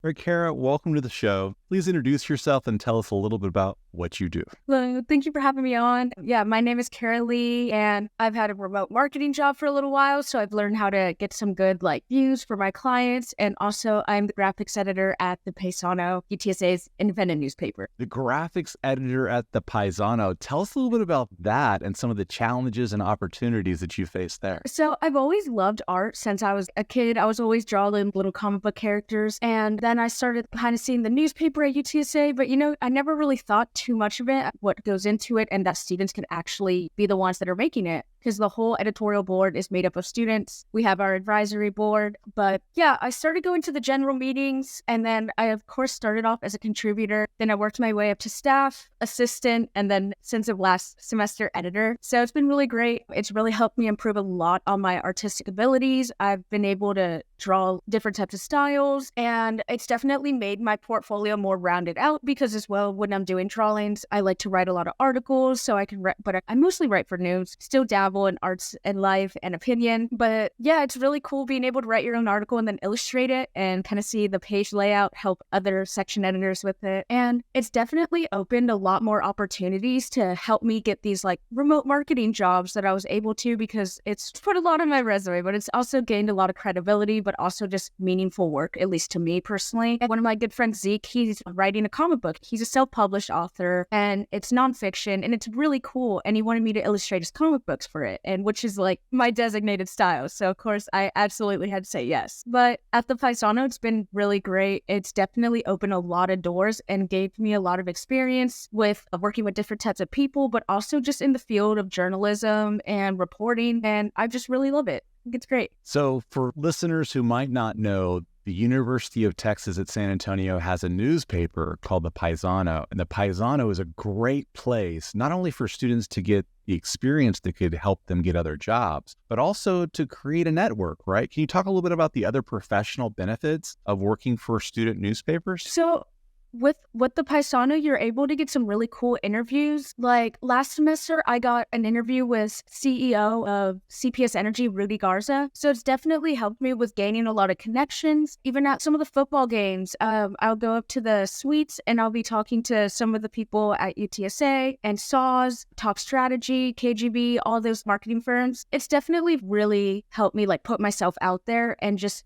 All right, Kara, welcome to the show. Please introduce yourself and tell us a little bit about what you do. Hello, thank you for having me on. Yeah, my name is Kara Lee, and I've had a remote marketing job for a little while, so I've learned how to get some good views for my clients, and also I'm the graphics editor at the Paisano, UTSA's independent newspaper. The graphics editor at the Paisano. Tell us a little bit about that and some of the challenges and opportunities that you face there. So I've always loved art since I was a kid. I was always drawing little comic book characters, and then I started kind of seeing the newspaper at UTSA, but I never really thought too much of it, what goes into it, and that students can actually be the ones that are making it. Because the whole editorial board is made up of students. We have our advisory board. But yeah, I started going to the general meetings, and then I, of course, started off as a contributor. Then I worked my way up to staff, assistant, and then since of last semester, editor. So it's been really great. It's really helped me improve a lot on my artistic abilities. I've been able to draw different types of styles, and it's definitely made my portfolio more rounded out because as well, when I'm doing drawings, I like to write a lot of articles, so I can write, but I mostly write for news, still dabble in arts and life and opinion. But yeah, it's really cool being able to write your own article and then illustrate it and kind of see the page layout, help other section editors with it. And it's definitely opened a lot more opportunities to help me get these remote marketing jobs that I was able to, because it's put a lot on my resume, but it's also gained a lot of credibility, but also just meaningful work, at least to me personally. One of my good friends, Zeke, he's writing a comic book. He's a self-published author and it's nonfiction and it's really cool. And he wanted me to illustrate his comic books for it, and which is my designated style. So of course I absolutely had to say yes. But at the Paisano, it's been really great. It's definitely opened a lot of doors and gave me a lot of experience with working with different types of people, but also just in the field of journalism and reporting. And I just really love it. I think it's great. So for listeners who might not know, the University of Texas at San Antonio has a newspaper called the Paisano, and the Paisano is a great place, not only for students to get the experience that could help them get other jobs, but also to create a network, right? Can you talk a little bit about the other professional benefits of working for student newspapers? So with the Paisano, you're able to get some really cool interviews. Last semester, I got an interview with CEO of CPS Energy, Rudy Garza. So it's definitely helped me with gaining a lot of connections. Even at some of the football games, I'll go up to the suites and I'll be talking to some of the people at UTSA and SAWS, Talk Strategy, KGB, all those marketing firms. It's definitely really helped me put myself out there and just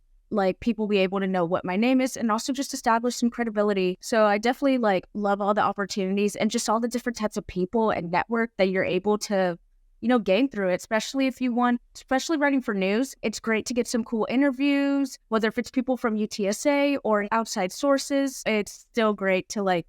people be able to know what my name is and also just establish some credibility. So I definitely love all the opportunities and just all the different types of people and network that you're able to, gain through it, especially if you want, especially writing for news. It's great to get some cool interviews, whether if it's people from UTSA or outside sources. It's still great to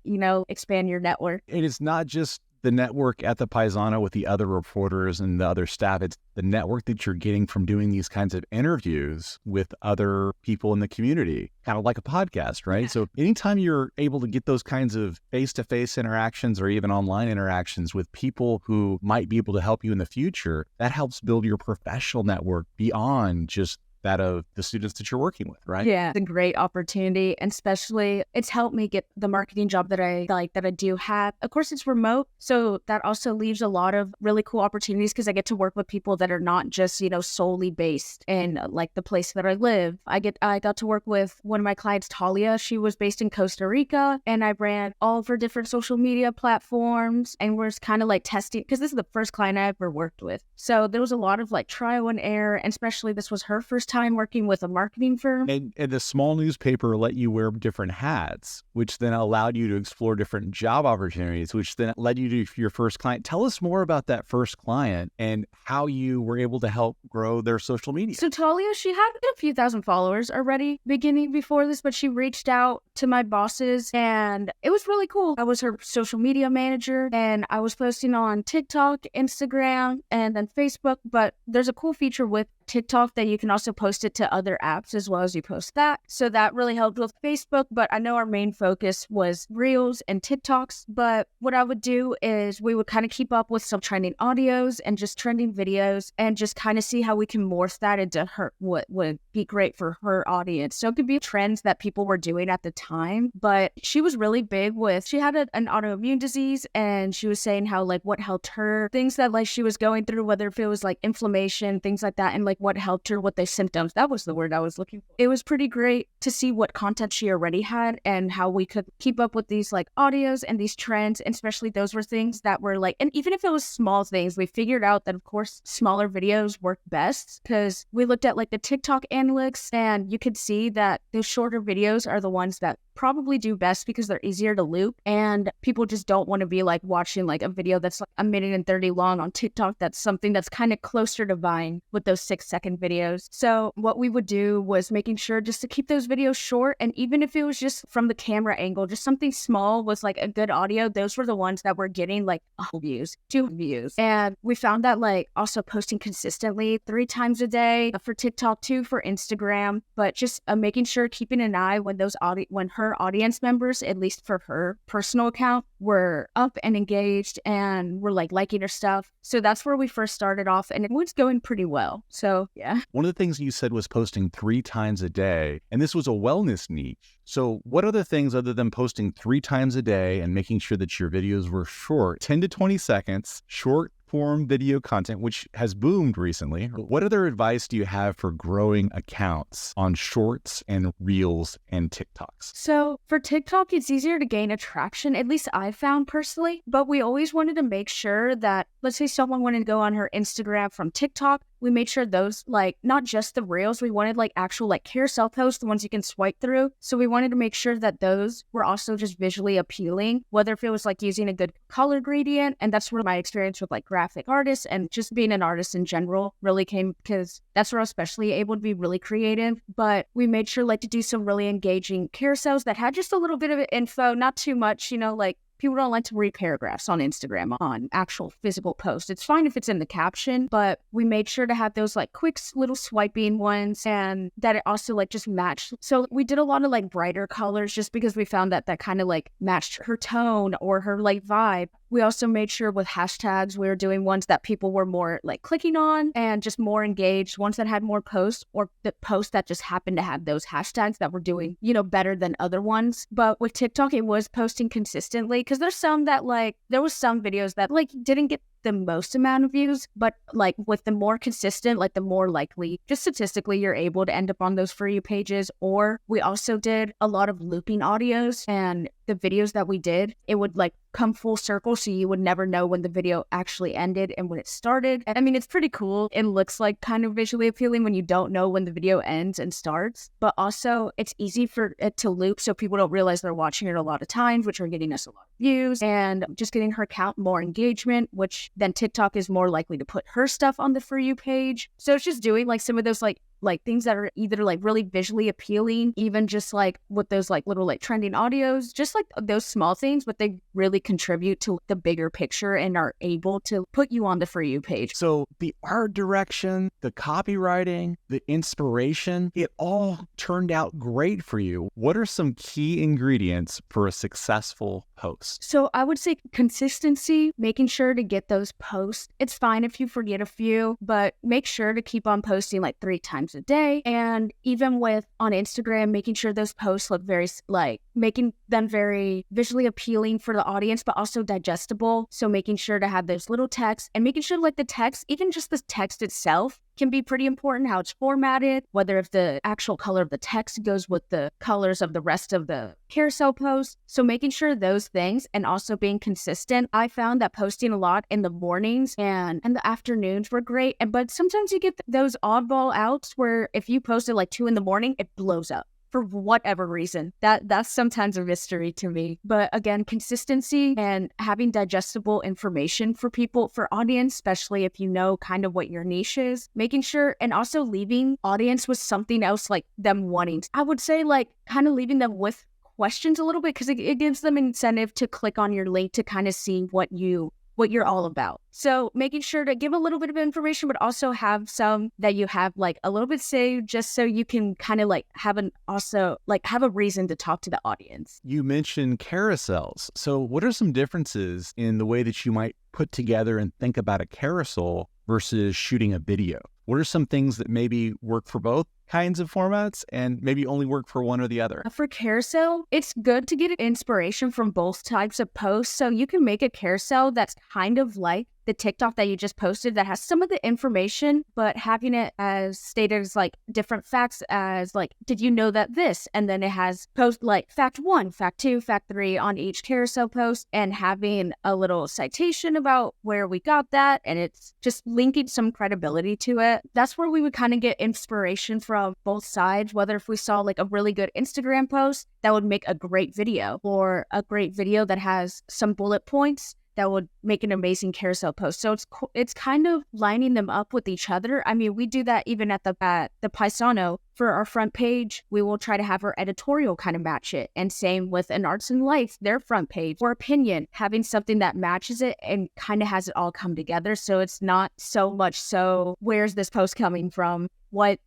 expand your network. It is not just the network at the Paisano with the other reporters and the other staff. It's the network that you're getting from doing these kinds of interviews with other people in the community, kind of like a podcast, right? Yeah. So anytime you're able to get those kinds of face-to-face interactions or even online interactions with people who might be able to help you in the future, that helps build your professional network beyond just that of the students that you're working with, right? Yeah, it's a great opportunity, and especially it's helped me get the marketing job that I do have. Of course, it's remote, so that also leaves a lot of really cool opportunities because I get to work with people that are not just, solely based in the place that I live. I got to work with one of my clients, Talia. She was based in Costa Rica, and I ran all of her different social media platforms, and we're kind of testing, because this is the first client I ever worked with. So there was a lot of trial and error, and especially this was her first time working with a marketing firm. And the small newspaper let you wear different hats, which then allowed you to explore different job opportunities, which then led you to your first client. Tell us more about that first client and how you were able to help grow their social media. So Talia, she had a few thousand followers already beginning before this, but she reached out to my bosses and it was really cool. I was her social media manager and I was posting on TikTok, Instagram, and then Facebook. But there's a cool feature with TikTok that you can also post it to other apps as well as you post that. So that really helped with Facebook, but I know our main focus was Reels and TikToks. But what I would do is we would kind of keep up with some trending audios and just trending videos and just kind of see how we can morph that into what would be great for her audience. So it could be trends that people were doing at the time, but she was really big with, she had an autoimmune disease and she was saying how what helped her, things that she was going through, whether if it was inflammation, things like that. And like what helped her, what the symptoms, that was the word I was looking for. It was pretty great to see what content she already had and how we could keep up with these like audios and these trends. And especially those were things that were like, and even if it was small things, we figured out that of course smaller videos work best because we looked at like the TikTok analytics and you could see that those shorter videos are the ones that probably do best because they're easier to loop and people just don't want to be like watching like a video that's like 1:30 long on TikTok. That's something that's kind of closer to Vine with those 6-second videos. So what we would do was making sure just to keep those videos short, and even if it was just from the camera angle, just something small was like a good audio, those were the ones that were getting like 2 views. And we found that like also posting consistently 3 times a day for TikTok, 2 for Instagram, but just making sure keeping an eye when those when her audience members, at least for her personal account, were up and engaged and were like liking her stuff. So that's where we first started off, and it was going pretty well. So yeah. One of the things you said was posting 3 times a day, and this was a wellness niche. So what other things other than posting 3 times a day and making sure that your videos were short, 10 to 20 seconds, short form video content, which has boomed recently. What other advice do you have for growing accounts on shorts and reels and TikToks? So for TikTok, it's easier to gain attraction, at least I found personally, but we always wanted to make sure that, let's say someone wanted to go on her Instagram from TikTok, we made sure those, like, not just the reels, we wanted like actual like carousel posts, the ones you can swipe through. So we wanted to make sure that those were also just visually appealing, whether if it was like using a good color gradient. And that's where my experience with like graphic artists and just being an artist in general really came, because that's where I was especially able to be really creative. But we made sure like to do some really engaging carousels that had just a little bit of info, not too much, you know, like people don't like to read paragraphs on Instagram on actual physical posts. It's fine if it's in the caption, but we made sure to have those like quick little swiping ones and that it also like just matched. So we did a lot of like brighter colors just because we found that that kind of like matched her tone or her like vibe. We also made sure with hashtags, we were doing ones that people were more like clicking on and just more engaged, ones that had more posts or the posts that just happened to have those hashtags that were doing, you know, better than other ones. But with TikTok, it was posting consistently because there's some that like, there was some videos that like didn't get the most amount of views, but like with the more consistent, like the more likely, just statistically, you're able to end up on those For You pages. Or we also did a lot of looping audios, and the videos that we did, it would like come full circle, so you would never know when the video actually ended and when it started. And I mean, it's pretty cool. It looks like kind of visually appealing when you don't know when the video ends and starts, but also it's easy for it to loop so people don't realize they're watching it a lot of times, which are getting us a lot of views and just getting her account more engagement, which then TikTok is more likely to put her stuff on the For You page. So it's just doing like some of those like things that are either like really visually appealing, even just like with those like little like trending audios, just like those small things, but they really contribute to the bigger picture and are able to put you on the For You page. So the art direction, the copywriting, the inspiration, it all turned out great for you. What are some key ingredients for a successful post? So I would say consistency, making sure to get those posts. It's fine if you forget a few, but make sure to keep on posting like 3 times a day. And even with on Instagram, making sure those posts look very like making them very visually appealing for the audience, but also digestible. So making sure to have those little texts and making sure like the text, even just the text itself, can be pretty important, how it's formatted, whether if the actual color of the text goes with the colors of the rest of the carousel post. So making sure those things and also being consistent. I found that posting a lot in the mornings and the afternoons were great. But sometimes you get those oddball outs where if you post it like 2 a.m, it blows up. For whatever reason. That's sometimes a mystery to me. But again, consistency and having digestible information for people, for audience, especially if you know kind of what your niche is, making sure and also leaving audience with something else like them wanting. I would say like kind of leaving them with questions a little bit because it gives them incentive to click on your link to kind of see what you're all about. So making sure to give a little bit of information, but also have some that you have like a little bit saved just so you can kind of like have a reason to talk to the audience. You mentioned carousels. So what are some differences in the way that you might put together and think about a carousel versus shooting a video? What are some things that maybe work for both kinds of formats and maybe only work for one or the other? For carousel, it's good to get inspiration from both types of posts. So you can make a carousel that's kind of like the TikTok that you just posted that has some of the information, but having it as stated as like different facts as like, did you know that this? And then it has post like fact 1, fact 2, fact 3 on each carousel post, and having a little citation about where we got that. And it's just linking some credibility to it. That's where we would kind of get inspiration from both sides, whether if we saw like a really good Instagram post that would make a great video, or a great video that has some bullet points that would make an amazing carousel post. So it's kind of lining them up with each other. I mean, we do that even at the Paisano. For our front page, we will try to have our editorial kind of match it. And same with an Arts and Life, their front page or opinion, having something that matches it and kind of has it all come together. So it's not so much so, where's this post coming from? What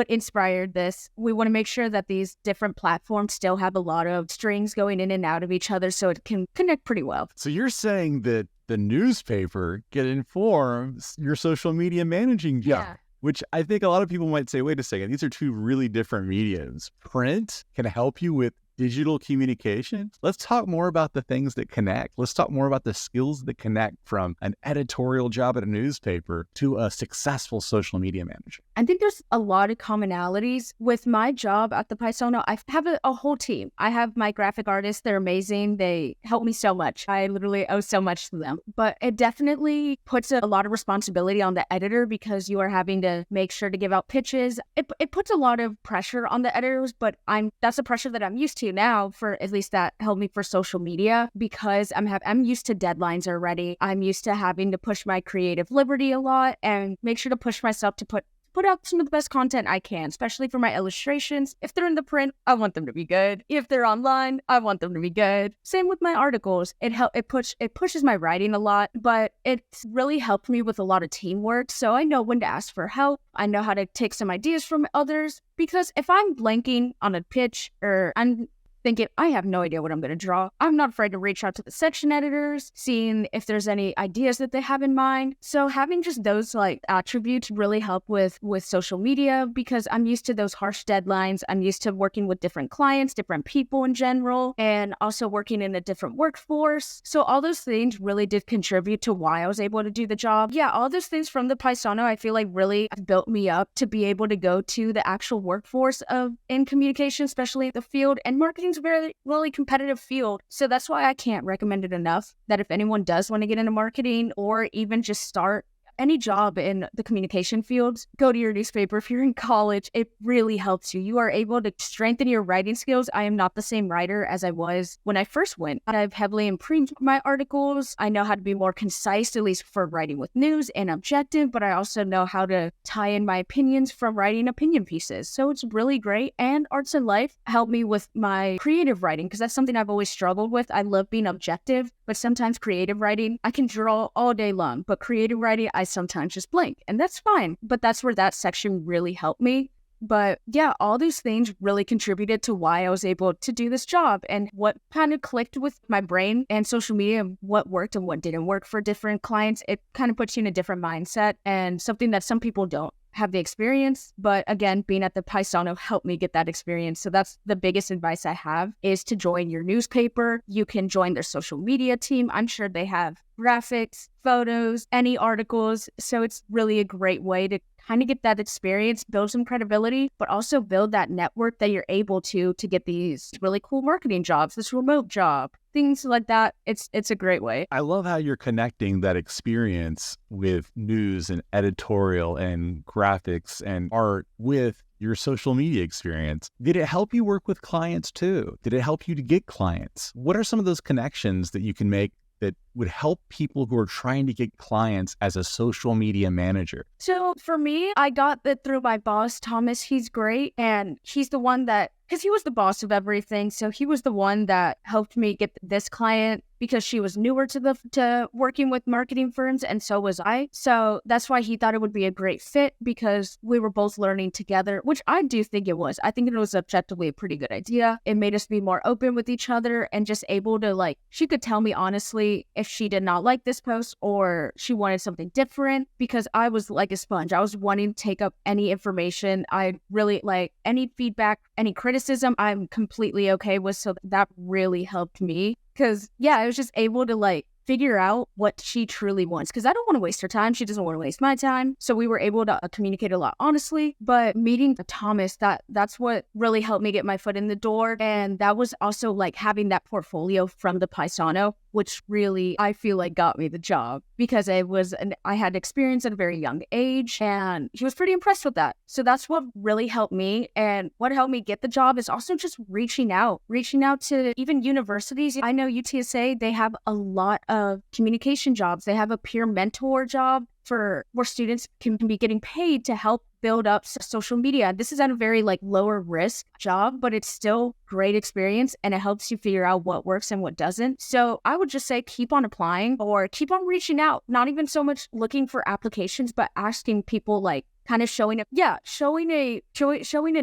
inspired this? We want to make sure that these different platforms still have a lot of strings going in and out of each other so it can connect pretty well. So you're saying that the newspaper can inform your social media managing job, which I think a lot of people might say, wait a second, these are two really different mediums. Print can help you with digital communication. Let's talk more about the things that connect. Let's talk more about the skills that connect from an editorial job at a newspaper to a successful social media manager. I think there's a lot of commonalities with my job at the Paisano. I have a whole team. I have my graphic artists. They're amazing. They help me so much. I literally owe so much to them. But it definitely puts a lot of responsibility on the editor because you are having to make sure to give out pitches. It puts a lot of pressure on the editors, but that's a pressure that I'm used to now, for at least that helped me for social media, because I'm used to deadlines already. I'm used to having to push my creative liberty a lot and make sure to push myself to put out some of the best content I can, especially for my illustrations. If they're in the print, I want them to be good. If they're online, I want them to be good. Same with my articles. It pushes my writing a lot, but it's really helped me with a lot of teamwork. So I know when to ask for help. I know how to take some ideas from others, because if I'm blanking on a pitch or I'm thinking, I have no idea what I'm going to draw, I'm not afraid to reach out to the section editors, seeing if there's any ideas that they have in mind. So having just those like attributes really help with social media, because I'm used to those harsh deadlines. I'm used to working with different clients, different people in general, and also working in a different workforce. So all those things really did contribute to why I was able to do the job. Yeah, all those things from the Paisano, I feel like really built me up to be able to go to the actual workforce in communication, especially in the field. And marketing is a very, really competitive field. So that's why I can't recommend it enough, that if anyone does want to get into marketing or even just start any job in the communication fields, go to your newspaper. If you're in college, it really helps you. You are able to strengthen your writing skills. I am not the same writer as I was when I first went. I've heavily improved my articles. I know how to be more concise, at least for writing with news, and objective, but I also know how to tie in my opinions from writing opinion pieces. So it's really great. And Arts and Life helped me with my creative writing, because that's something I've always struggled with. I love being objective, but sometimes creative writing, I can draw all day long, but creative writing, I sometimes just blank, and that's fine. But that's where that section really helped me. But yeah, all these things really contributed to why I was able to do this job, and what kind of clicked with my brain and social media, what worked and what didn't work for different clients. It kind of puts you in a different mindset, and something that some people don't have the experience. But again, being at the Paisano helped me get that experience. So that's the biggest advice I have, is to join your newspaper. You can join their social media team. I'm sure they have graphics, photos, any articles. So it's really a great way to kind of get that experience, build some credibility, but also build that network that you're able to get these really cool marketing jobs, this remote job, things like that. It's a great way. I love how you're connecting that experience with news and editorial and graphics and art with your social media experience. Did it help you work with clients too? Did it help you to get clients? What are some of those connections that you can make that would help people who are trying to get clients as a social media manager? So for me, I got that through my boss, Thomas. He's great. And he's the one that because he was the boss of everything. So he was the one that helped me get this client because she was newer to working with marketing firms, and so was I. So that's why he thought it would be a great fit, because we were both learning together, which I do think it was. I think it was objectively a pretty good idea. It made us be more open with each other and just able to, like, she could tell me honestly if she did not like this post or she wanted something different, because I was like a sponge. I was wanting to take up any information. I really like any feedback, any criticism, I'm completely okay with. So that really helped me. Because, yeah, I was just able to, like, figure out what she truly wants. Because I don't want to waste her time. She doesn't want to waste my time. So we were able to communicate a lot honestly. But meeting Thomas, that's what really helped me get my foot in the door. And that was also, like, having that portfolio from the Paisano, which really, I feel like, got me the job. Because I had experience at a very young age. And he was pretty impressed with that. So that's what really helped me. And what helped me get the job is also just reaching out to even universities. I know UTSA, they have a lot of communication jobs. They have a peer mentor job where students can be getting paid to help build up social media. This is at a very, like, lower risk job, but it's still great experience, and it helps you figure out what works and what doesn't. So I would just say keep on applying or keep on reaching out, not even so much looking for applications, but asking people, like, kind of showing an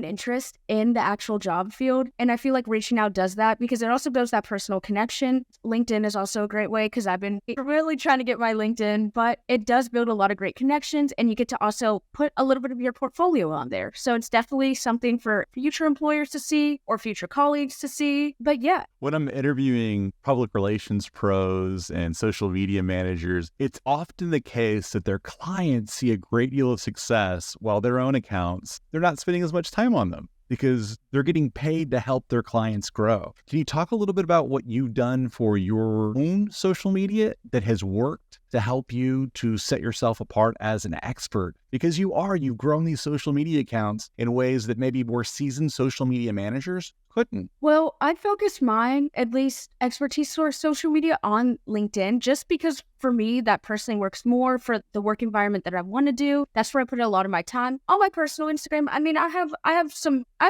interest in the actual job field. And I feel like reaching out does that, because it also builds that personal connection. LinkedIn is also a great way, because I've been really trying to get my LinkedIn, but it does build a lot of great connections, and you get to also put a little bit of your portfolio on there. So it's definitely something for future employers to see or future colleagues to see. But yeah. When I'm interviewing public relations pros and social media managers, it's often the case that their clients see a great deal of success while their own accounts, they're not spending as much time on them because they're getting paid to help their clients grow. Can you talk a little bit about what you've done for your own social media that has worked to help you to set yourself apart as an expert? Because you've grown these social media accounts in ways that maybe more seasoned social media managers couldn't. Well, I focused mine, at least expertise for social media, on LinkedIn, just because for me, that personally works more for the work environment that I want to do. That's where I put a lot of my time. On my personal Instagram, I mean, I have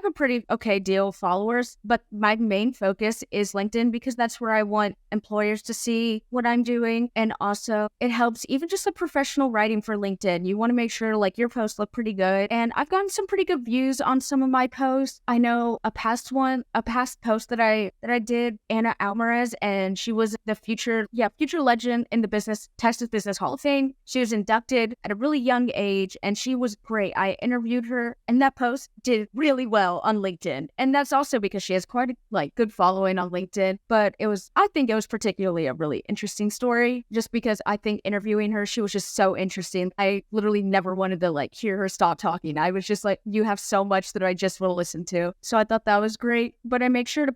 a pretty okay deal of followers, but my main focus is LinkedIn, because that's where I want employers to see what I'm doing. And also it helps even just the professional writing for LinkedIn. You want to make sure, like, your posts look pretty good. And I've gotten some pretty good views on some of my posts. I know a past post that I did, Anna Alvarez, and she was the future legend in the Texas Business Hall of Fame. She was inducted at a really young age, and she was great. I interviewed her, and that post did really well on LinkedIn. And that's also because she has quite a good following on LinkedIn. But I think it was particularly a really interesting story, just because I think interviewing her, she was just so interesting. I literally never wanted to hear her stop talking. I was just like, you have so much that I just want to listen to. So I thought that was great. But I make sure to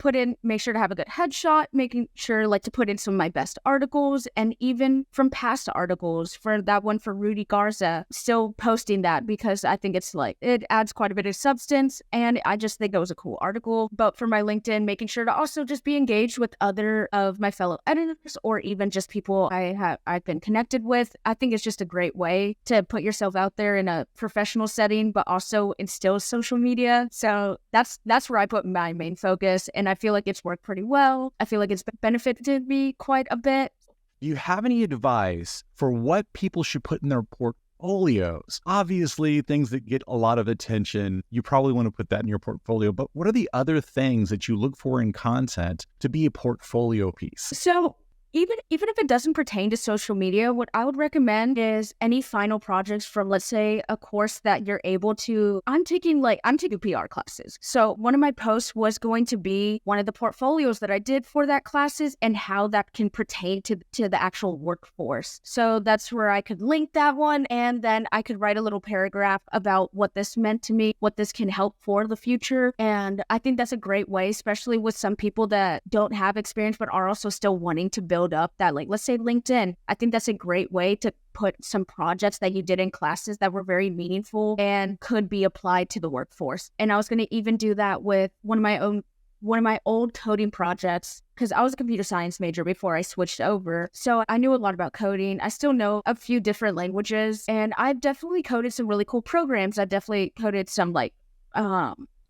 have a good headshot, making sure to put in some of my best articles, and even from past articles. For that one for Rudy Garza, still posting that, because I think it adds quite a bit of substance, and I just think it was a cool article. But for my LinkedIn, making sure to also just be engaged with other of my fellow editors, or even just people I've been connected with. I think it's just a great way to put yourself out there in a professional setting, but also instill social media. So that's where I put my main focus, and I feel like it's worked pretty well. I feel like it's benefited me quite a bit. Do you have any advice for what people should put in their portfolios? Obviously, things that get a lot of attention, you probably want to put that in your portfolio, but what are the other things that you look for in content to be a portfolio piece? So even if it doesn't pertain to social media, what I would recommend is any final projects from, let's say, a course that you're able to. I'm taking PR classes. So one of my posts was going to be one of the portfolios that I did for that classes and how that can pertain to the actual workforce. So that's where I could link that one, and then I could write a little paragraph about what this meant to me, what this can help for the future. And I think that's a great way, especially with some people that don't have experience but are also still wanting to build up that, let's say LinkedIn. I think that's a great way to put some projects that you did in classes that were very meaningful and could be applied to the workforce. And I was going to even do that with one of my old coding projects, because I was a computer science major before I switched over. So I knew a lot about coding. I still know a few different languages, and I've definitely coded some really cool programs. I've definitely coded some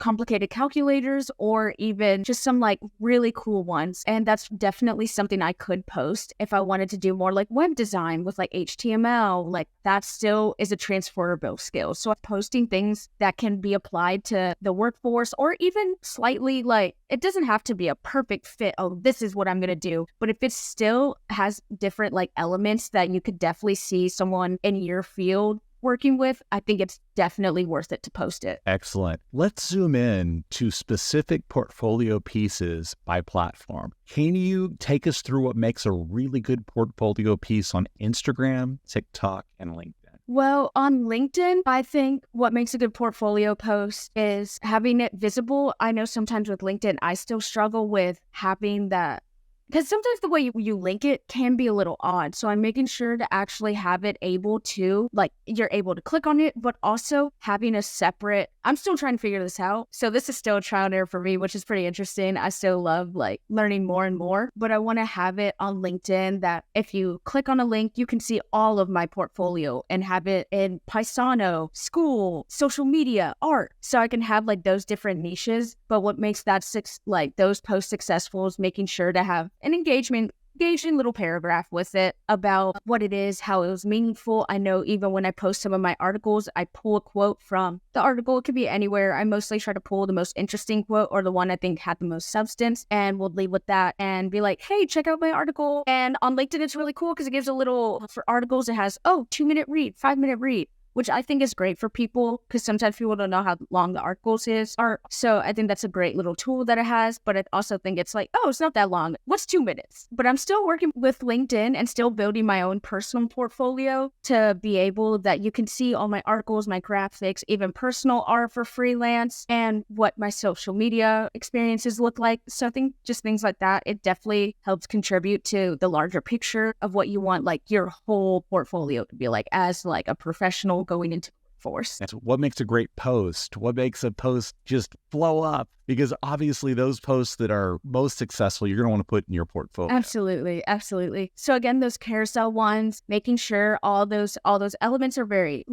complicated calculators or even just some like really cool ones. And that's definitely something I could post if I wanted to do more like web design with like HTML. Like that still is a transferable skill. So posting things that can be applied to the workforce or even slightly like, it doesn't have to be a perfect fit. Oh, this is what I'm going to do. But if it still has different like elements that you could definitely see someone in your field working with, I think it's definitely worth it to post it. Excellent. Let's zoom in to specific portfolio pieces by platform. Can you take us through what makes a really good portfolio piece on Instagram, TikTok, and LinkedIn? Well, on LinkedIn, I think what makes a good portfolio post is having it visible. I know sometimes with LinkedIn, I still struggle with having that, because sometimes the way you link it can be a little odd. So I'm making sure to actually have it able to, like, you're able to click on it, but also having a separate, I'm still trying to figure this out. So this is still a trial and error for me, which is pretty interesting. I still love like learning more and more, but I want to have it on LinkedIn that if you click on a link, you can see all of my portfolio and have it in Paisano, school, social media, art. So I can have like those different niches. But what makes that like those posts successful is making sure to have an engaging little paragraph with it about what it is, how it was meaningful. I know even when I post some of my articles, I pull a quote from the article. It could be anywhere. I mostly try to pull the most interesting quote or the one I think had the most substance, and we'll leave with that and be like, hey, check out my article. And on LinkedIn, it's really cool because it gives a little, for articles, it has, 2-minute read, 5-minute read, which I think is great for people because sometimes people don't know how long the articles are. So I think that's a great little tool that it has. But I also think it's like, it's not that long. What's 2 minutes? But I'm still working with LinkedIn and still building my own personal portfolio to be able that you can see all my articles, my graphics, even personal art for freelance, and what my social media experiences look like. So I think just things like that, it definitely helps contribute to the larger picture of what you want like your whole portfolio to be like as like a professional going into force. That's what makes a great post. What makes a post just blow up? Because obviously those posts that are most successful, you're going to want to put in your portfolio. Absolutely. Absolutely. So again, those carousel ones, making sure all those elements are very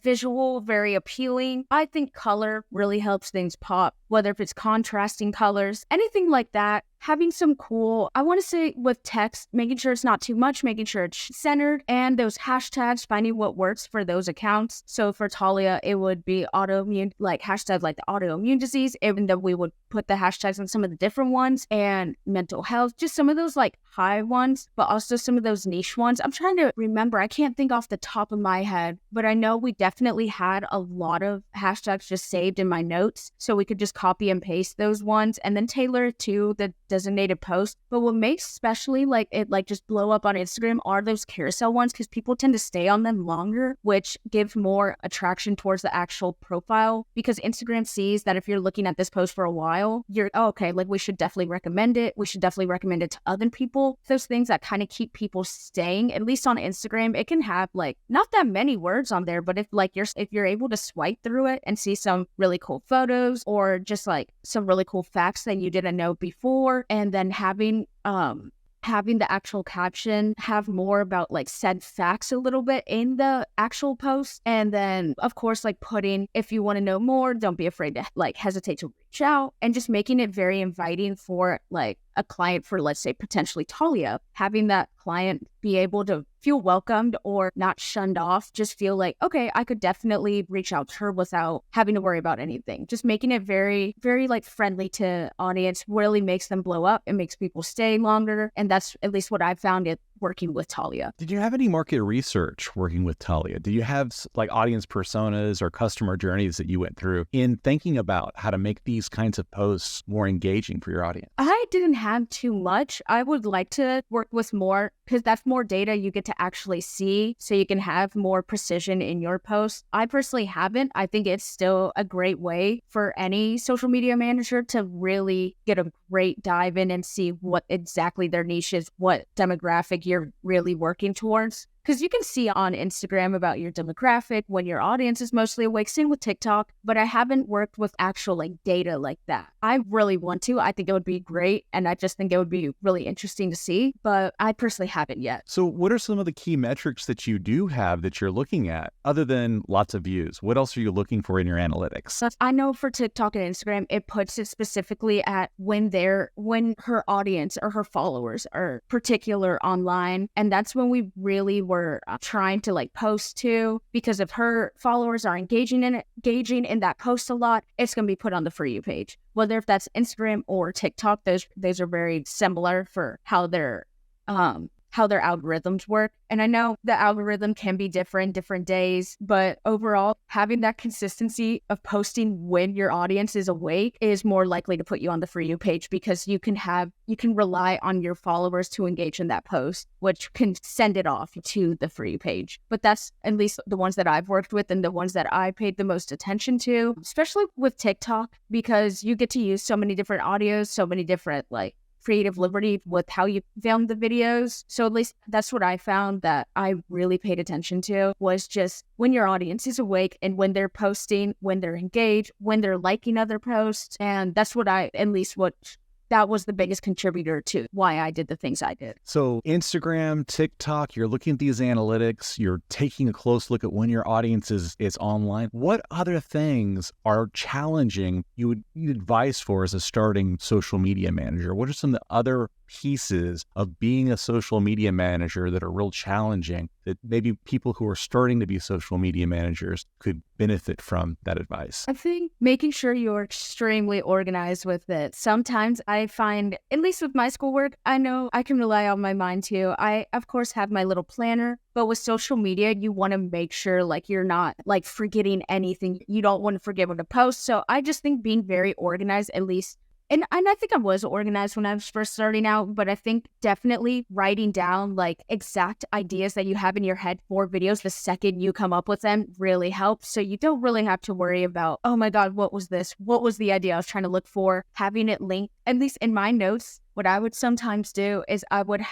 visual, very appealing. I think color really helps things pop, whether if it's contrasting colors, anything like that. Having some cool, I want to say with text, making sure it's not too much, making sure it's centered, and those hashtags, finding what works for those accounts. So for Talia, it would be autoimmune, like hashtags like the autoimmune disease, even though we would put the hashtags on some of the different ones, and mental health, just some of those like high ones, but also some of those niche ones. I'm trying to remember, I can't think off the top of my head, but I know we definitely had a lot of hashtags just saved in my notes. So we could just copy and paste those ones and then tailor it to the designated post. But what makes especially like it like just blow up on Instagram are those carousel ones, because people tend to stay on them longer, which gives more attraction towards the actual profile, because Instagram sees that if you're looking at this post for a while, you're okay, like we should definitely recommend it. We should definitely recommend it to other people. Those things that kind of keep people staying, at least on Instagram. It can have like not that many words on there, but if you're able to swipe through it and see some really cool photos or just like some really cool facts that you didn't know before, and then having the actual caption have more about like said facts a little bit in the actual post. And then of course, like putting, if you want to know more, don't be afraid to like hesitate to reach out, and just making it very inviting for like a client, for let's say potentially Talia, having that client be able to feel welcomed or not shunned off, just feel like, okay, I could definitely reach out to her without having to worry about anything. Just making it very, very like friendly to audience really makes them blow up. It makes people stay longer. And that's at least what I found it working with Talia. Did you have any market research working with Talia? Did you have like audience personas or customer journeys that you went through in thinking about how to make these kinds of posts more engaging for your audience? I didn't have too much. I would like to work with more, because that's more data you get to actually see, so you can have more precision in your posts. I personally haven't. I think it's still a great way for any social media manager to really get a great dive in and see what exactly their niche is, what demographic you're really working towards. because you can see on Instagram about your demographic when your audience is mostly awake. Same with TikTok, but I haven't worked with actual like data like that. I really want to. I think it would be great, and I just think it would be really interesting to see, but I personally haven't yet. So what are some of the key metrics that you do have that you're looking at other than lots of views? What else are you looking for in your analytics? So I know for TikTok and Instagram, it puts it specifically at when her audience or her followers are particular online. And that's when we really were trying to like post to, because if her followers are engaging in that post a lot, it's going to be put on the For You page. Whether if that's Instagram or TikTok, those are very similar for how their algorithms work. And I know the algorithm can be different days, but overall, having that consistency of posting when your audience is awake is more likely to put you on the For You page, because you can rely on your followers to engage in that post, which can send it off to the For You page. But that's at least the ones that I've worked with and the ones that I paid the most attention to, especially with TikTok, because you get to use so many different audios, so many different like creative liberty with how you film the videos. So at least that's what I found that I really paid attention to, was just when your audience is awake and when they're posting, when they're engaged, when they're liking other posts. And that's what that was the biggest contributor to why I did the things I did. So Instagram, TikTok, you're looking at these analytics, you're taking a close look at when your audience is online. What other things are challenging you would need advice for as a starting social media manager? What are some of the other pieces of being a social media manager that are real challenging that maybe people who are starting to be social media managers could benefit from that advice? I think making sure you're extremely organized with it. Sometimes I find, at least with my schoolwork, I know I can rely on my mind too. I, of course, have my little planner, but with social media, you want to make sure like you're not like forgetting anything. You don't want to forget what to post. So I just think being very organized, at least. And I think I was organized when I was first starting out, but I think definitely writing down like exact ideas that you have in your head for videos the second you come up with them really helps. So you don't really have to worry about, oh my God, what was this? What was the idea I was trying to look for? Having it linked, at least in my notes. What I would sometimes do is I would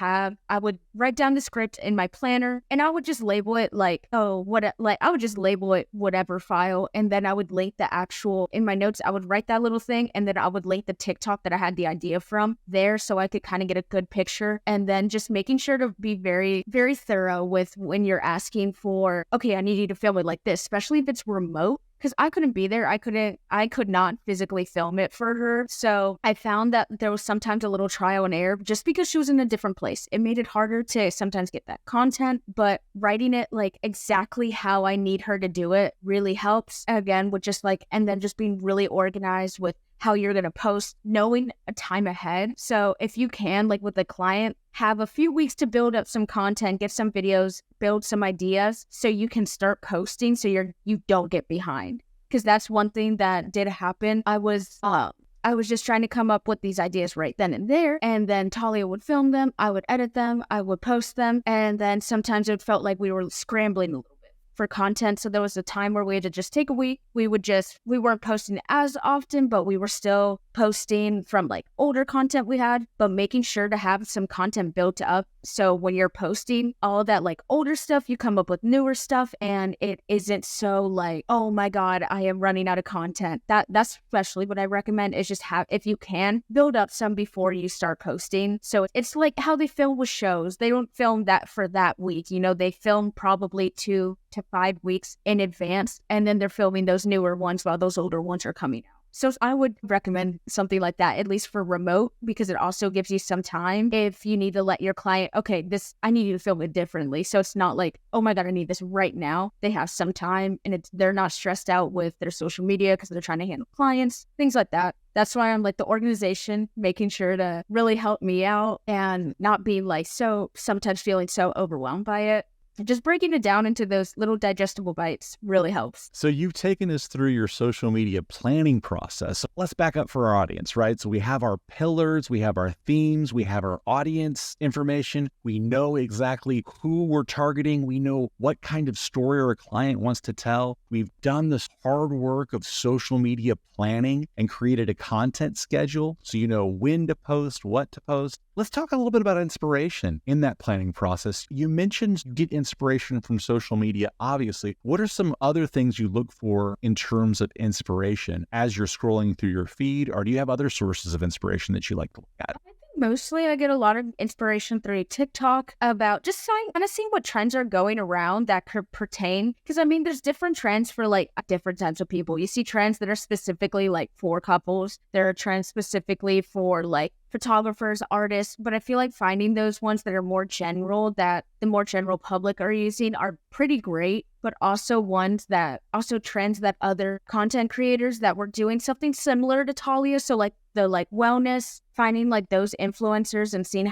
write down the script in my planner and I would just label it I would just label it whatever file. And then I would link the actual, in my notes, I would write that little thing. And then I would link the TikTok that I had the idea from there, so I could kind of get a good picture. And then just making sure to be very, very thorough with when you're asking for, okay, I need you to film it like this, especially if it's remote. Because I couldn't be there. I could not physically film it for her. So I found that there was sometimes a little trial and error just because she was in a different place. It made it harder to sometimes get that content, but writing it like exactly how I need her to do it really helps. Again, with just like, and then just being really organized with how you're going to post, knowing a time ahead. So if you can, like with a client, have a few weeks to build up some content, get some videos, build some ideas so you can start posting so you don't get behind. Because that's one thing that did happen. I was just trying to come up with these ideas right then and there. And then Talia would film them. I would edit them. I would post them. And then sometimes it felt like we were scrambling a little bit for content. So there was a time where we had to just take a week. We weren't posting as often, but we were still posting from like older content we had, but making sure to have some content built up. So when you're posting all that like older stuff, you come up with newer stuff and it isn't so like, oh my God, I am running out of content. That's especially what I recommend is just if you can, build up some before you start posting. So it's like how they film with shows. They don't film that for that week. They film probably 2 to 5 weeks in advance, and then they're filming those newer ones while those older ones are coming out. So I would recommend something like that, at least for remote, because it also gives you some time if you need to let your client, okay, I need you to film it differently. So it's not like, oh my God, I need this right now. They have some time and they're not stressed out with their social media because they're trying to handle clients, things like that. That's why I'm like the organization, making sure to really help me out and not be like sometimes feeling so overwhelmed by it. Just breaking it down into those little digestible bites really helps. So you've taken us through your social media planning process. So let's back up for our audience, right? So we have our pillars, we have our themes, we have our audience information. We know exactly who we're targeting. We know what kind of story our client wants to tell. We've done this hard work of social media planning and created a content schedule so you know when to post, what to post. Let's talk a little bit about inspiration in that planning process. You mentioned you get inspiration inspiration from social media, obviously. What are some other things you look for in terms of inspiration as you're scrolling through your feed, or do you have other sources of inspiration that you like to look at? Mostly, I get a lot of inspiration through TikTok about just kind of seeing what trends are going around that could pertain. Because I mean, there's different trends for like different types of people. You see trends that are specifically like for couples. There are trends specifically for like photographers, artists. But I feel like finding those ones that are more general, that the more general public are using, are pretty great. But also trends that other content creators that were doing something similar to Talia. So like the like wellness, finding like those influencers and seeing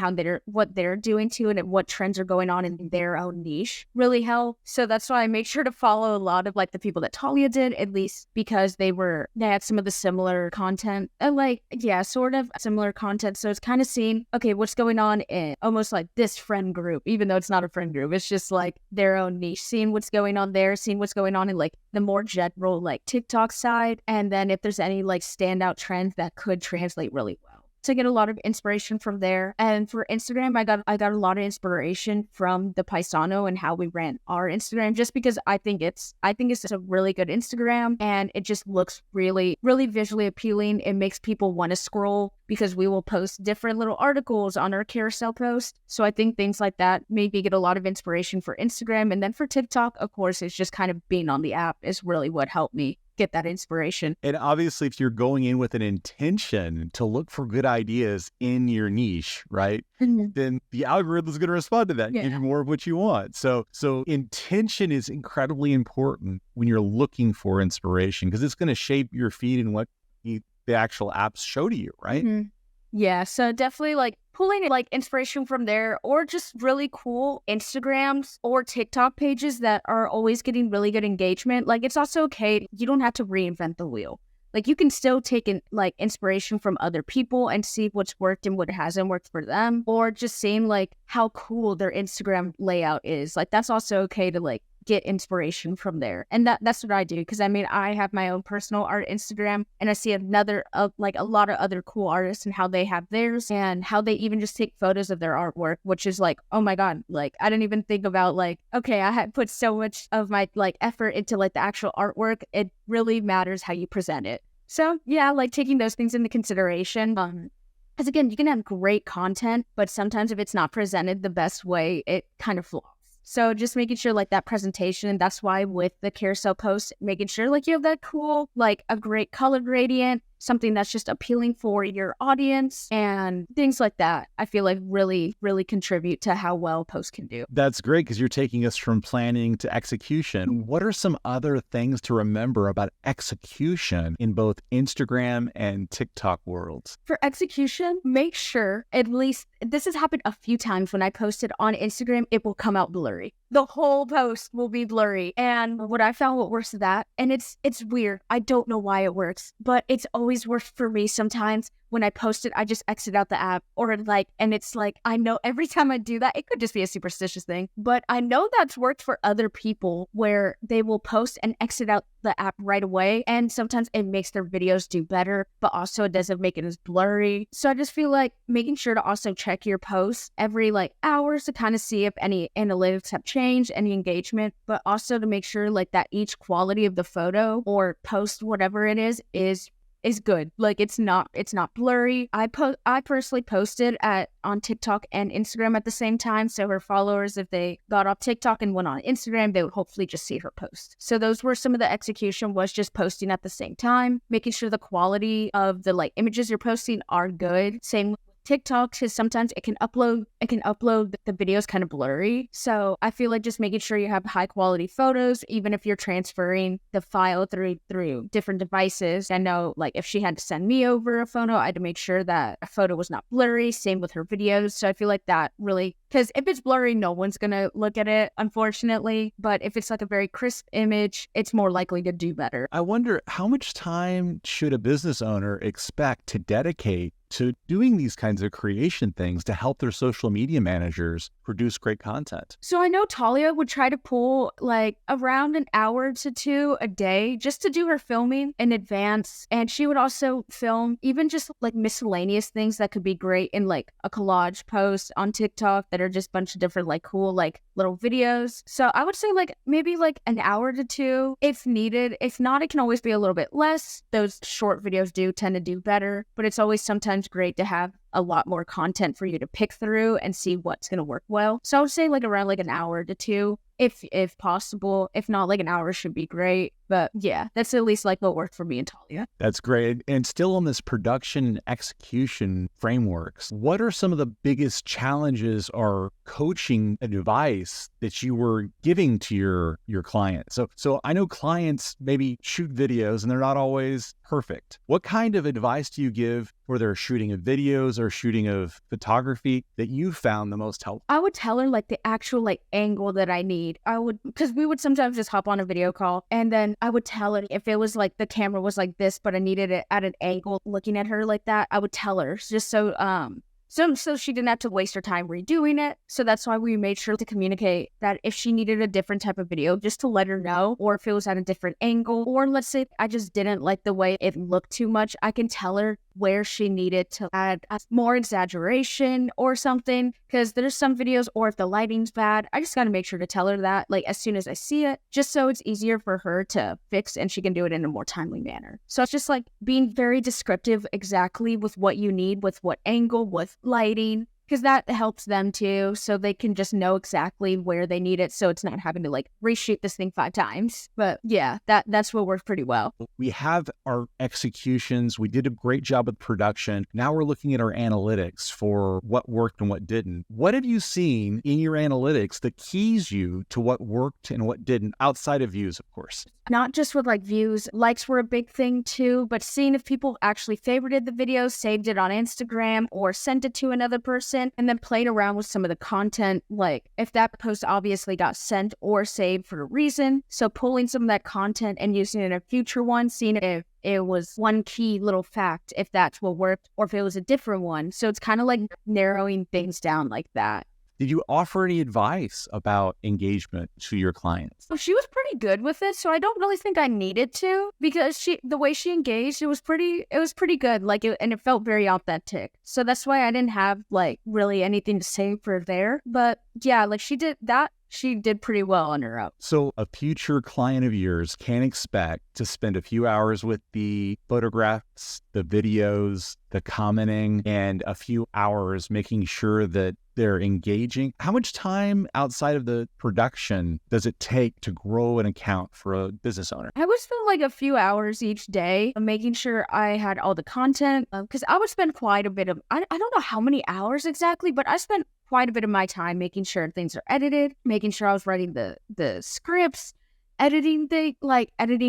what they're doing to it and what trends are going on in their own niche really help. So that's why I make sure to follow a lot of like the people that Talia did, at least because they had some of the similar content and sort of similar content. So it's kind of seeing, okay, what's going on in almost like this friend group, even though it's not a friend group, it's just like their own niche, seeing what's going on there, seeing what's going on in like the more general like TikTok side. And then if there's any like standout trends that could translate really well. So I get a lot of inspiration from there. And for Instagram, I got a lot of inspiration from the Paisano and how we ran our Instagram, just because I think it's a really good Instagram and it just looks really, really visually appealing. It makes people want to scroll because we will post different little articles on our carousel post. So I think things like that maybe get a lot of inspiration for Instagram. And then for TikTok, of course, it's just kind of being on the app is really what helped me get that inspiration. And obviously, if you're going in with an intention to look for good ideas in your niche, right, then the algorithm is going to respond to that, give you more of what you want. So intention is incredibly important when you're looking for inspiration because it's going to shape your feed and what the actual apps show to you, right? Mm-hmm. Yeah, so definitely like pulling like inspiration from there or just really cool Instagrams or TikTok pages that are always getting really good engagement. Like it's also okay. You don't have to reinvent the wheel. Like you can still take in like inspiration from other people and see what's worked and what hasn't worked for them, or just seeing like how cool their Instagram layout is. Like that's also okay to like get inspiration from there. And that's what I do. Because I mean, I have my own personal art Instagram and I see a lot of other cool artists and how they have theirs and how they even just take photos of their artwork, which is like, oh my God, like I didn't even think about like, okay, I had put so much of my like effort into like the actual artwork. It really matters how you present it. So yeah, like taking those things into consideration. Because again, you can have great content, but sometimes if it's not presented the best way, it kind of flops. So just making sure like that presentation, that's why with the carousel post, making sure like you have that cool, like a great color gradient, something that's just appealing for your audience and things like that, I feel like really, really contribute to how well posts can do. That's great because you're taking us from planning to execution. What are some other things to remember about execution in both Instagram and TikTok worlds? For execution, make sure, at least this has happened a few times when I posted on Instagram, it will come out blurry. The whole post will be blurry. And what I found what works with that, and it's weird. I don't know why it works, but it's always worked for me sometimes. When I post it, I just exit out the app and it's like, I know every time I do that, it could just be a superstitious thing, but I know that's worked for other people where they will post and exit out the app right away. And sometimes it makes their videos do better, but also it doesn't make it as blurry. So I just feel like making sure to also check your posts every like hours to kind of see if any analytics have changed, any engagement, but also to make sure like that each quality of the photo or post, whatever it is good. Like it's not blurry. I personally posted on TikTok and Instagram at the same time. So her followers, if they got off TikTok and went on Instagram, they would hopefully just see her post. So those were some of the execution, was just posting at the same time, making sure the quality of the like images you're posting are good. Same with TikTok, because sometimes it can upload the videos kind of blurry. So I feel like just making sure you have high quality photos, even if you're transferring the file through different devices. I know like if she had to send me over a photo, I had to make sure that a photo was not blurry. Same with her videos. So I feel like that really, because if it's blurry, no one's gonna look at it, unfortunately. But if it's like a very crisp image, it's more likely to do better. I wonder, how much time should a business owner expect to dedicate to doing these kinds of creation things to help their social media managers produce great content? So I know Talia would try to pull like around an hour to two a day just to do her filming in advance. And she would also film even just like miscellaneous things that could be great in like a collage post on TikTok that are just a bunch of different like cool like little videos. So I would say like maybe like an hour to two if needed. If not, it can always be a little bit less. Those short videos do tend to do better, but it's always sometimes great to have a lot more content for you to pick through and see what's going to work well. So I would say like around like an hour to two if possible. If not, like an hour should be great. But yeah, that's at least like what worked for me and Talia. That's great. And still on this production execution frameworks, what are some of the biggest challenges or coaching advice that you were giving to your clients? So I know clients maybe shoot videos and they're not always perfect. What kind of advice do you give for their shooting of videos or shooting of photography that you found the most helpful? I would tell her like the actual like angle that I need. Because we would sometimes just hop on a video call and then I would tell her if it was like the camera was like this, but I needed it at an angle looking at her like that, I would tell her just so she didn't have to waste her time redoing it. So that's why we made sure to communicate that if she needed a different type of video, just to let her know, or if it was at a different angle, or let's say I just didn't like the way it looked too much, I can tell her where she needed to add more exaggeration or something, because there's some videos, or if the lighting's bad, I just got to make sure to tell her that like as soon as I see it, just so it's easier for her to fix and she can do it in a more timely manner. So it's just like being very descriptive exactly with what you need, with what angle, with lighting, because that helps them too, so they can just know exactly where they need it, so it's not having to like reshoot this thing 5 times. But yeah, that's what worked pretty well. We have our executions. We did a great job with production. Now we're looking at our analytics for what worked and what didn't. What have you seen in your analytics that keys you to what worked and what didn't, outside of views, of course? Not just with like views, likes were a big thing too, but seeing if people actually favorited the video, saved it on Instagram, or sent it to another person, and then played around with some of the content, like if that post obviously got sent or saved for a reason. So pulling some of that content and using it in a future one, seeing if it was one key little fact, if that's what worked, or if it was a different one. So it's kind of like narrowing things down like that. Did you offer any advice about engagement to your clients? Well, she was pretty good with it, so I don't really think I needed to, because the way she engaged, it was pretty good, like and it felt very authentic. So that's why I didn't have like really anything to say for there. But yeah, like she did pretty well on her own. So a future client of yours can expect to spend a few hours with the photographs, the videos, the commenting, and a few hours making sure that they're engaging. How much time outside of the production does it take to grow an account for a business owner? I would spend like a few hours each day making sure I had all the content, because I would spend quite a bit of, I don't know how many hours exactly, but I spent quite a bit of my time making sure things are edited, making sure I was writing the scripts, editing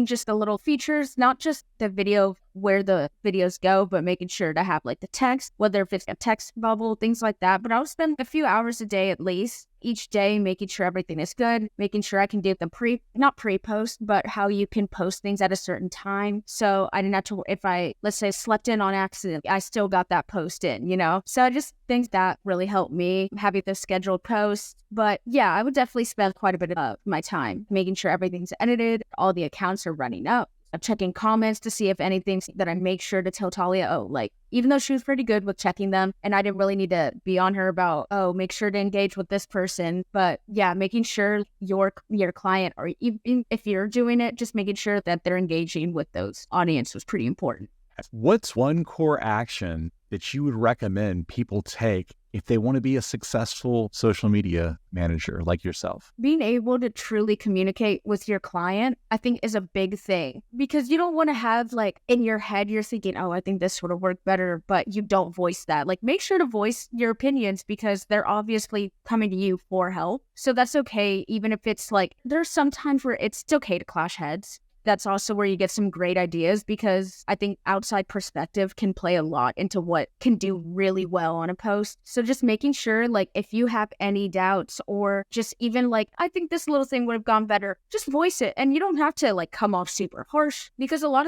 just the little features, not just the video where the videos go, but making sure to have like the text, whether if it's a text bubble, things like that. But I would spend a few hours a day at least each day making sure everything is good, making sure I can do the not pre-post, but how you can post things at a certain time. So I didn't have to, if I, let's say, slept in on accident, I still got that post in, So I just think that really helped me having the scheduled posts. But yeah, I would definitely spend quite a bit of my time making sure everything's edited, all the accounts are running up. I'm checking comments to see if anything that I make sure to tell Talia, even though she was pretty good with checking them and I didn't really need to be on her about, make sure to engage with this person. But yeah, making sure your client, or even if you're doing it, just making sure that they're engaging with those audience was pretty important. What's one core action that you would recommend people take if they want to be a successful social media manager like yourself? Being able to truly communicate with your client, I think, is a big thing, because you don't want to have in your head, you're thinking, I think this would have worked better, but you don't voice that. Make sure to voice your opinions, because they're obviously coming to you for help. So that's okay. Even if it's there's some times where it's okay to clash heads. That's also where you get some great ideas, because I think outside perspective can play a lot into what can do really well on a post. So just making sure, if you have any doubts, or just even I think this little thing would have gone better, just voice it. And you don't have to come off super harsh, because a lot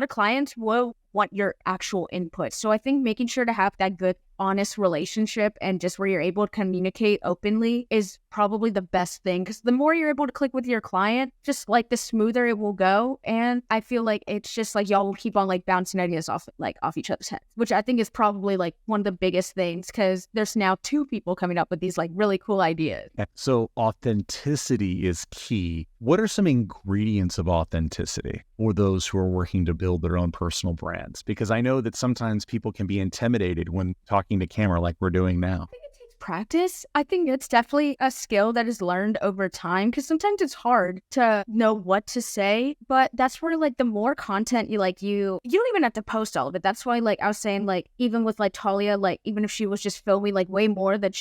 of clients will want your actual input. So I think making sure to have that good, honest relationship and just where you're able to communicate openly is probably the best thing, because the more you're able to click with your client, just like the smoother it will go. And I feel like it's just like y'all will keep on like bouncing ideas off each other's heads, which I think is probably like one of the biggest things, because there's now two people coming up with these like really cool ideas. So authenticity is key. What are some ingredients of authenticity for those who are working to build their own personal brands? Because I know that sometimes people can be intimidated when talking to camera like we're doing now. Practice. I think it's definitely a skill that is learned over time, because sometimes it's hard to know what to say, but that's where like the more content you don't even have to post all of it. That's why like I was saying, like even with like Talia, like even if she was just filming like way more than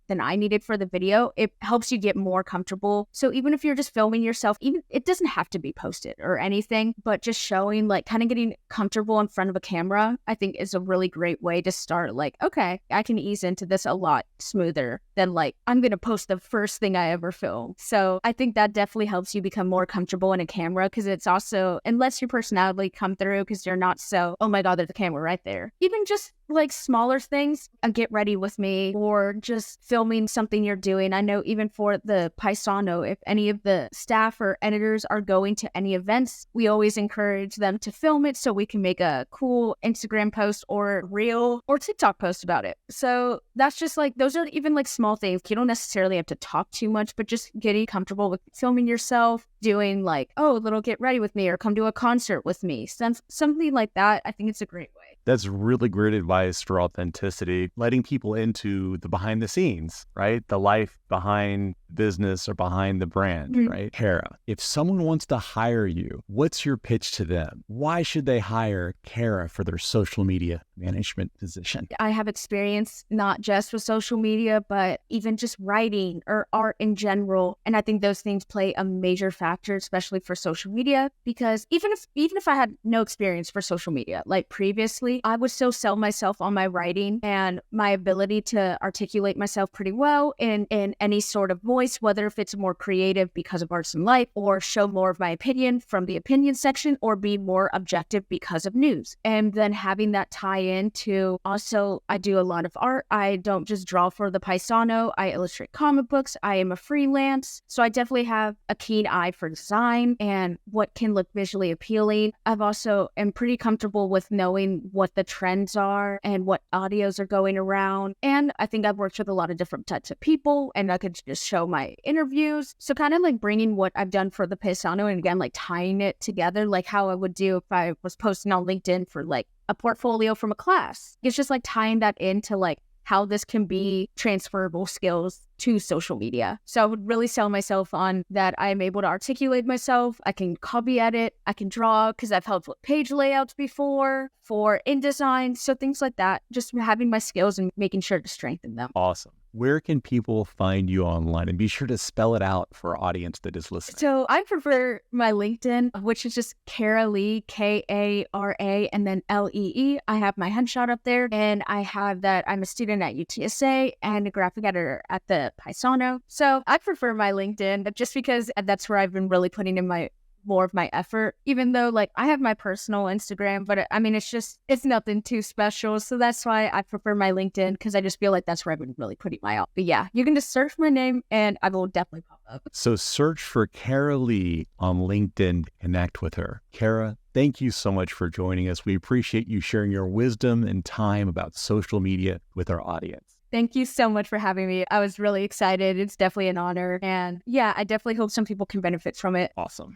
than I needed for the video, it helps you get more comfortable. So even if you're just filming yourself, even it doesn't have to be posted or anything, but just showing like kind of getting comfortable in front of a camera, I think is a really great way to start. Like, okay, I can ease into this a lot smoother than like I'm gonna post the first thing I ever film. So I think that definitely helps you become more comfortable in a camera, because it's also, unless your personality come through, because you're not so, oh my god, there's a camera right there. Even just like smaller things, get ready with me, or just filming something you're doing. I know even for the Paisano, if any of the staff or editors are going to any events, we always encourage them to film it so we can make a cool Instagram post or reel or TikTok post about it. So that's just like, those are even like small things. You don't necessarily have to talk too much, but just getting comfortable with filming yourself, doing like, oh, a little get ready with me, or come to a concert with me. Something like that. I think it's a great way. That's really great advice for authenticity, letting people into the behind the scenes, right? The life behind business or behind the brand, right? Kara, if someone wants to hire you, what's your pitch to them? Why should they hire Kara for their social media management position? I have experience not just with social media, but even just writing or art in general. And I think those things play a major factor, especially for social media, because even if I had no experience for social media, like previously, I would still sell myself on my writing and my ability to articulate myself pretty well in any sort of voice, whether if it's more creative because of arts and life, or show more of my opinion from the opinion section, or be more objective because of news. And then having that tie into, also, I do a lot of art. I don't just draw for the Paisano. I illustrate comic books. I am a freelance. So I definitely have a keen eye for design and what can look visually appealing. I've also am pretty comfortable with knowing what the trends are and what audios are going around. And I think I've worked with a lot of different types of people, and I could just show my interviews. So kind of like bringing what I've done for the Paisano and again, like tying it together, like how I would do if I was posting on LinkedIn for like a portfolio from a class. It's just like tying that into like how this can be transferable skills to social media. So I would really sell myself on that. I'm able to articulate myself. I can copy edit. I can draw, because I've helped with page layouts before for InDesign. So things like that, just having my skills and making sure to strengthen them. Awesome. Where can people find you online? And be sure to spell it out for our audience that is listening. So I prefer my LinkedIn, which is just Kara Lee, Kara, and then Lee. I have my headshot up there, and I have that I'm a student at UTSA and a graphic editor at the Paisano. So I prefer my LinkedIn just because that's where I've been really putting in more of my effort, even though like I have my personal Instagram, but I mean, it's nothing too special. So that's why I prefer my LinkedIn, because I just feel like that's where I've been really putting my all. But yeah, you can just search my name and I will definitely pop up. So search for Kara Lee on LinkedIn to connect with her. Kara, thank you so much for joining us. We appreciate you sharing your wisdom and time about social media with our audience. Thank you so much for having me. I was really excited. It's definitely an honor. And yeah, I definitely hope some people can benefit from it. Awesome.